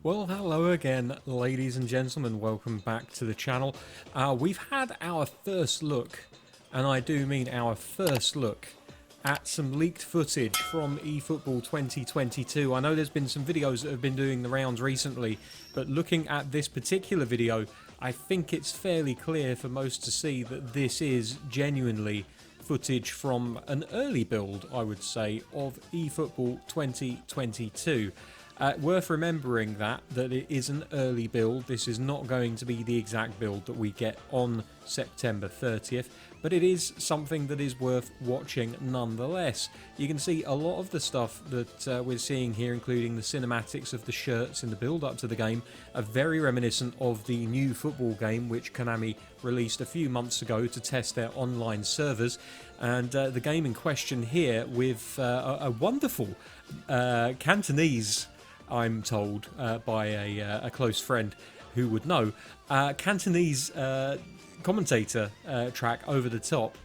Well, hello again, ladies and gentlemen. Welcome back to the channel. We've had our first look, and I do mean our first look, at some leaked footage from eFootball 2022. I know there's been some videos that have been doing the rounds recently, but looking at this particular video, I think it's fairly clear for most to see that this is genuinely footage from an early build, I would say, of eFootball 2022. Worth remembering that it is an early build. This is not going to be the exact build that we get on September 30th, but it is something that is worth watching nonetheless. You can see a lot of the stuff that we're seeing here, including the cinematics of the shirts in the build-up to the game, are very reminiscent of the new football game which Konami released a few months ago to test their online servers. And the game in question here with a wonderful Cantonese, I'm told by a close friend who would know, Cantonese commentator track over the top.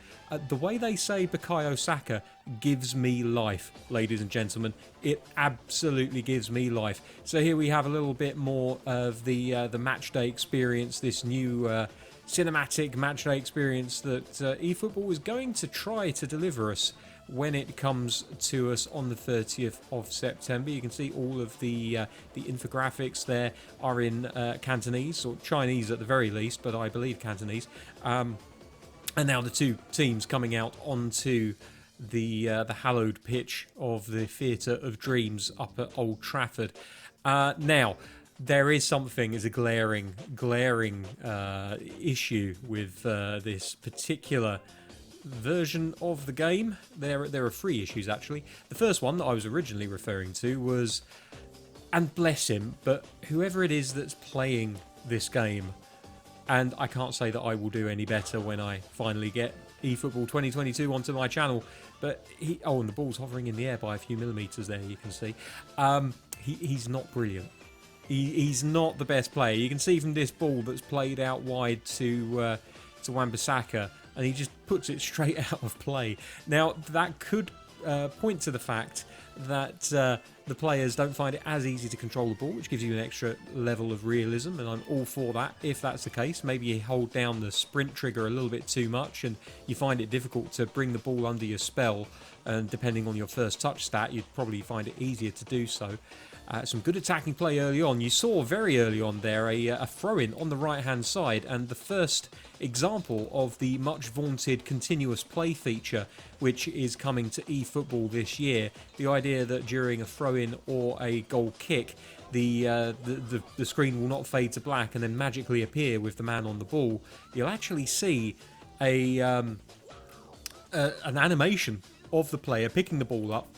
The way they say Bukayo Saka gives me life, ladies and gentlemen. It absolutely gives me life. So here we have a little bit more of the matchday experience, this new cinematic matchday experience that eFootball is going to try to deliver us when it comes to us on the 30th of September. You can see all of the infographics there are in Cantonese, or Chinese at the very least, but I believe Cantonese. And now the two teams coming out onto the hallowed pitch of the Theatre of Dreams up at Old Trafford. Now, there is something, is a glaring issue with this particular version of the game. There are three issues actually. The first one that I was originally referring to was, and bless him, but whoever it is that's playing this game, and I can't say that I will do any better when I finally get eFootball 2022 onto my channel, but and the ball's hovering in the air by a few millimeters there, you can see. He's not brilliant. He's not the best player. You can see from this ball that's played out wide to Wan-Bissaka, and he just puts it straight out of play. Now, that could point to the fact that the players don't find it as easy to control the ball, which gives you an extra level of realism, and I'm all for that if that's the case. Maybe you hold down the sprint trigger a little bit too much and you find it difficult to bring the ball under your spell, and depending on your first touch stat, you'd probably find it easier to do so. Some good attacking play early on. You saw very early on there a throw-in on the right-hand side, and the first example of the much vaunted continuous play feature which is coming to eFootball this year. The idea that during a throw-in or a goal kick, the screen will not fade to black and then magically appear with the man on the ball. You'll actually see an animation of the player picking the ball up,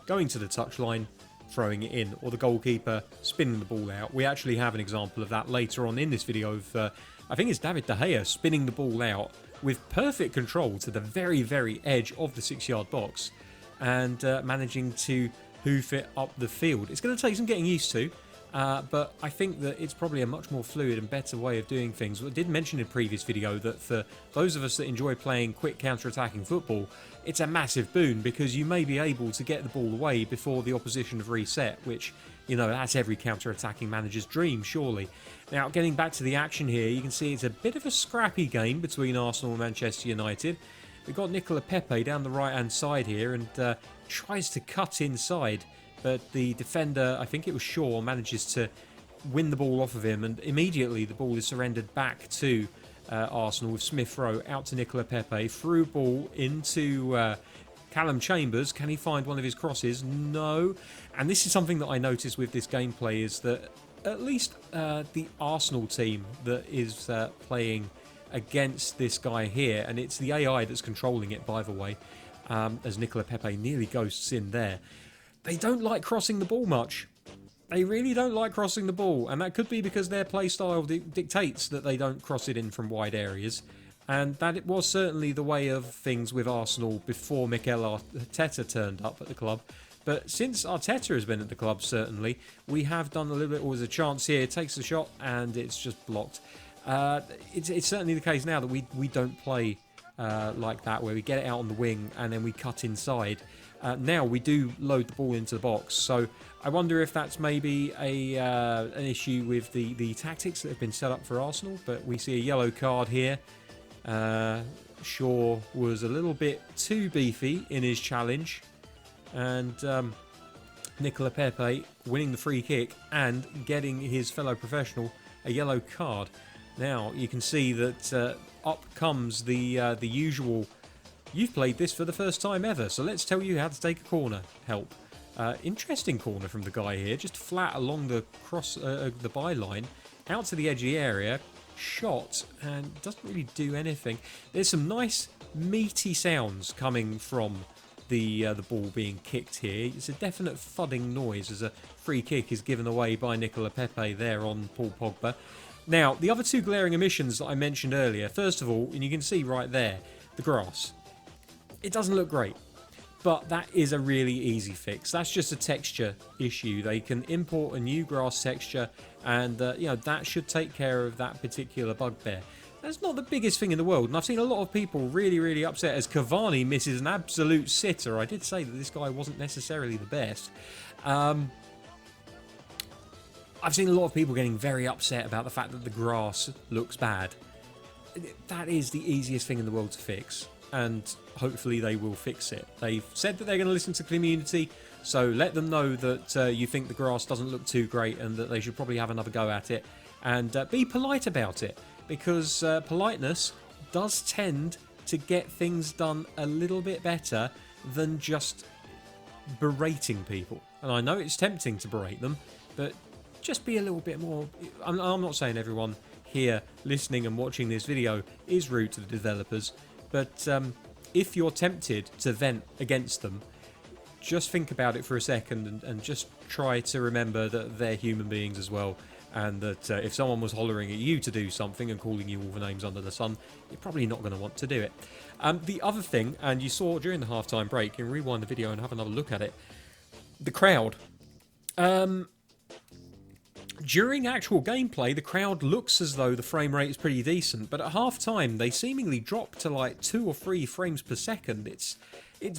going to the touchline, throwing it in, or the goalkeeper spinning the ball out. We actually have an example of that later on in this video of, I think it's David De Gea spinning the ball out with perfect control to the very, very edge of the 6-yard box and managing to hoof it up the field. It's going to take some getting used to, but I think that it's probably a much more fluid and better way of doing things. I did mention in a previous video that for those of us that enjoy playing quick counter-attacking football, it's a massive boon because you may be able to get the ball away before the opposition have reset, which, you know, that's every counter-attacking manager's dream, surely. Now, getting back to the action here, you can see it's a bit of a scrappy game between Arsenal and Manchester United. We've got Nicola Pepe down the right-hand side here and tries to cut inside, but the defender, I think it was Shaw, manages to win the ball off of him, and immediately the ball is surrendered back to Arsenal with Smith Rowe out to Nicola Pepe. Through ball into Callum Chambers. Can he find one of his crosses? No. And this is something that I noticed with this gameplay, is that at least the Arsenal team that is playing against this guy here, and it's the AI that's controlling it, by the way, as Nicola Pepe nearly ghosts in there, they don't like crossing the ball much. They really don't like crossing the ball, and that could be because their play style dictates that they don't cross it in from wide areas, and that it was certainly the way of things with Arsenal before Mikel Arteta turned up at the club. But since Arteta has been at the club, certainly, we have done a little bit. There's a chance here, takes the shot, and it's just blocked. It's certainly the case now that we don't play like that, where we get it out on the wing and then we cut inside. Now we do load the ball into the box, so I wonder if that's maybe an issue with the tactics that have been set up for Arsenal. But we see a yellow card here. Shaw was a little bit too beefy in his challenge, and Nicola Pepe winning the free kick and getting his fellow professional a yellow card. Now you can see that up comes the usual, you've played this for the first time ever, so let's tell you how to take a corner help. Interesting corner from the guy here, just flat along the the byline, out to the edge of the area, shot, and doesn't really do anything. There's some nice meaty sounds coming from the ball being kicked here. It's a definite thudding noise as a free kick is given away by Nicola Pepe there on Paul Pogba. Now, the other two glaring omissions that I mentioned earlier, first of all, and you can see right there, the grass. It doesn't look great, but that is a really easy fix. That's just a texture issue. They can import a new grass texture, and that should take care of that particular bugbear. That's not the biggest thing in the world, and I've seen a lot of people really, really upset as Cavani misses an absolute sitter. I did say that this guy wasn't necessarily the best. I've seen a lot of people getting very upset about the fact that the grass looks bad. That is the easiest thing in the world to fix, and hopefully they will fix it. They've said that they're going to listen to the community, so let them know that you think the grass doesn't look too great and that they should probably have another go at it, and be polite about it, because politeness does tend to get things done a little bit better than just berating people. And I know it's tempting to berate them, but just be a little bit more. I'm not saying everyone here listening and watching this video is rude to the developers, but if you're tempted to vent against them, just think about it for a second and just try to remember that they're human beings as well, and that if someone was hollering at you to do something and calling you all the names under the sun, you're probably not going to want to do it. The other thing, and you saw during the half-time break, you can rewind the video and have another look at it, the crowd. During actual gameplay, the crowd looks as though the frame rate is pretty decent, but at half-time they seemingly drop to like 2 or 3 frames per second. It's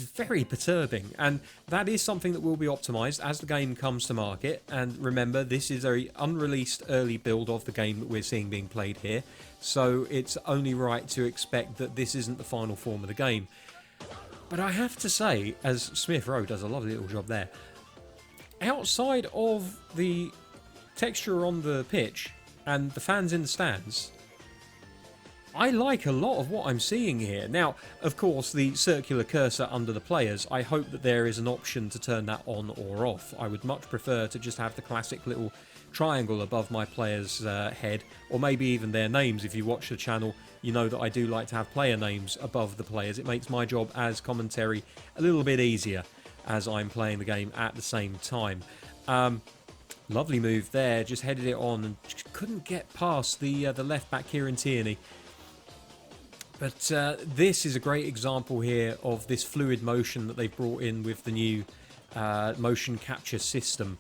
very perturbing, and that is something that will be optimised as the game comes to market. And remember, this is a unreleased early build of the game that we're seeing being played here, so it's only right to expect that this isn't the final form of the game. But I have to say, as Smith Rowe does a lovely little job there, outside of the texture on the pitch and the fans in the stands, I like a lot of what I'm seeing here. Now, of course, the circular cursor under the players, I hope that there is an option to turn that on or off. I would much prefer to just have the classic little triangle above my player's head, or maybe even their names. If you watch the channel, you know that I do like to have player names above the players. It makes my job as commentary a little bit easier as I'm playing the game at the same time. Lovely move there, just headed it on and couldn't get past the left back Kieran Tierney. But this is a great example here of this fluid motion that they've brought in with the new motion capture system.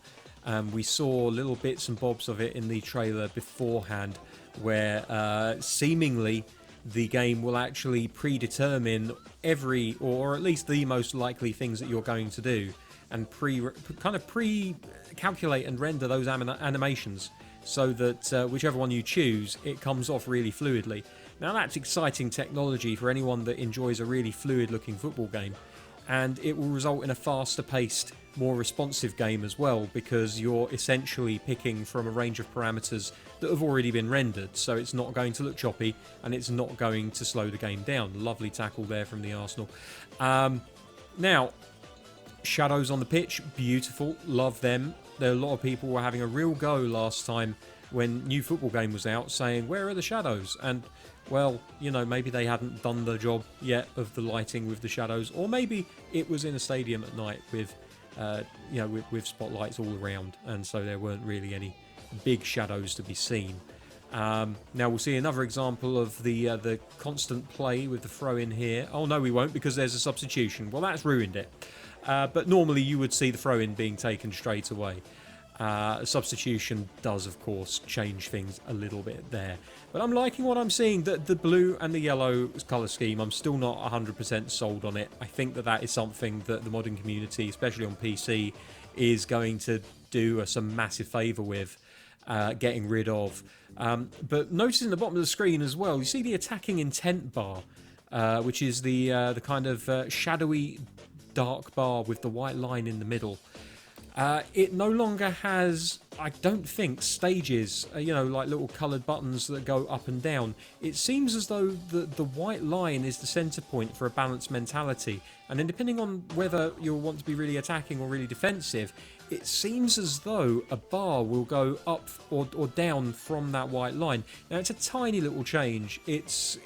We saw little bits and bobs of it in the trailer beforehand, where seemingly the game will actually predetermine every, or at least the most likely things that you're going to do, and pre-calculate and render those animations so that whichever one you choose, it comes off really fluidly. Now that's exciting technology for anyone that enjoys a really fluid looking football game, and it will result in a faster paced, more responsive game as well, because you're essentially picking from a range of parameters that have already been rendered, so it's not going to look choppy and it's not going to slow the game down. Lovely tackle there from the Arsenal. Now, shadows on the pitch, beautiful, love them. There are a lot of people were having a real go last time when New Football Game was out, saying, where are the shadows? And, well, you know, maybe they hadn't done the job yet of the lighting with the shadows, or maybe it was in a stadium at night with, with spotlights all around, and so there weren't really any big shadows to be seen. Now we'll see another example of the constant play with the throw-in here. Oh no, we won't, because there's a substitution. Well, that's ruined it. But normally you would see the throw-in being taken straight away. Substitution does, of course, change things a little bit there. But I'm liking what I'm seeing. The blue and the yellow colour scheme, I'm still not 100% sold on it. I think that is something that the modding community, especially on PC, is going to do us a massive favour with getting rid of. But notice in the bottom of the screen as well, you see the attacking intent bar, which is the kind of shadowy dark bar with the white line in the middle. It no longer has, I don't think, stages, like little coloured buttons that go up and down. It seems as though the white line is the centre point for a balanced mentality. And then depending on whether you'll want to be really attacking or really defensive, it seems as though a bar will go up or down from that white line. Now, it's a tiny little change. It's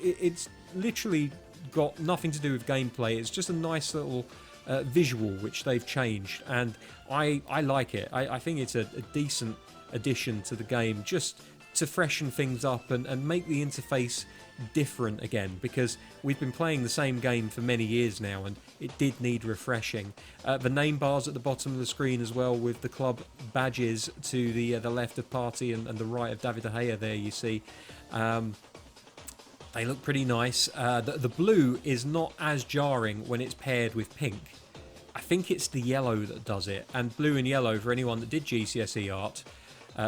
literally got nothing to do with gameplay. It's just a nice little visual which they've changed, and I like it. I think it's a decent addition to the game, just to freshen things up and make the interface different again, because we've been playing the same game for many years now and it did need refreshing. The name bars at the bottom of the screen as well, with the club badges to the left of Partey and the right of David De Gea there, you see. They look pretty nice. The blue is not as jarring when it's paired with pink. I think it's the yellow that does it. And blue and yellow, for anyone that did GCSE art,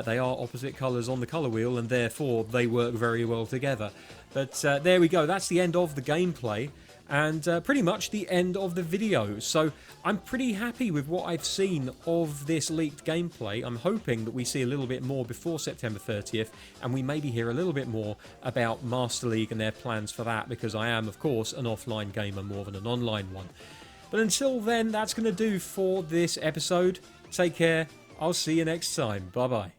they are opposite colours on the colour wheel, and therefore they work very well together. But there we go. That's the end of the gameplay, and pretty much the end of the video. So I'm pretty happy with what I've seen of this leaked gameplay. I'm hoping that we see a little bit more before September 30th, and we maybe hear a little bit more about Master League and their plans for that, because I am, of course, an offline gamer more than an online one. But until then, that's going to do for this episode. Take care. I'll see you next time. Bye-bye.